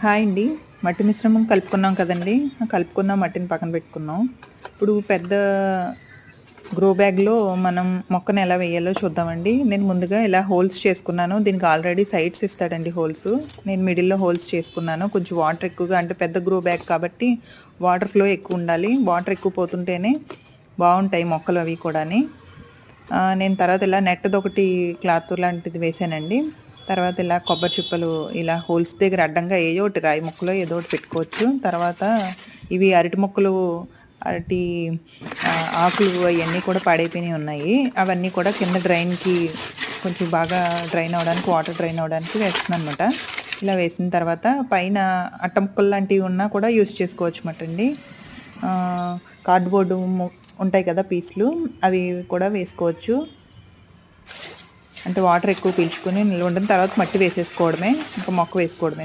Hi అండి. మట్టి మిశ్రమం కలుపుకున్నాం కదండీ! కలుపుకున్న మట్టిని పక్కన పెట్టుకున్నాం. ఇప్పుడు పెద్ద గ్రో బ్యాగ్‌లో మనం మొక్కను ఎలా వేయాలో చూద్దామండి. నేను ముందుగా ఇలా హోల్స్ చేసుకున్నాను. దీనికి ఆల్రెడీ సైడ్స్ ఇస్తాడండి హోల్స్. నేను మిడిల్‌లో హోల్స్ చేసుకున్నాను. కొంచెం వాటర్ ఎక్కువగా అంటే పెద్ద గ్రో బ్యాగ్ కాబట్టి వాటర్ ఫ్లో ఎక్కువ ఉండాలి. వాటర్ ఎక్కువ పోతుంటేనే బావుంటాయి మొక్కలు అవి కూడాని. నేను తర్వాత ఇలా నెట్‌దొకటి క్లాత్ లాంటిది వేశానండి. తర్వాత ఇలా కొబ్బరి చిప్పలు ఇలా హోల్స్ దగ్గర అడ్డంగా ఏయో ఒకటి రాయి ముక్కలో ఏదో ఒకటి పెట్టుకోవచ్చు. తర్వాత ఇవి అరటి మొక్కలు అరటి ఆకులు అవన్నీ కూడా పాడైపోయినవి ఉన్నాయి. అవన్నీ కూడా కింద డ్రైన్‌కి కొంచెం బాగా డ్రైన్ అవ్వడానికి వాటర్ డ్రైన్ అవ్వడానికి వేస్తున్నానన్నమాట. ఇలా వేసిన తర్వాత పైన అట్ట ముక్కలు లాంటివి ఉన్నా కూడా యూజ్ చేసుకోవచ్చు అన్నమాటండి. కార్డ్‌బోర్డు ఉంటాయి కదా పీసులు, అవి కూడా వేసుకోవచ్చు. అంటే వాటర్ ఎక్కువ పీల్చుకొని నిల్వ ఉంటుంది. తర్వాత మట్టి వేసేసుకోవడమే, ఇంకా మొక్క వేసుకోవడమే.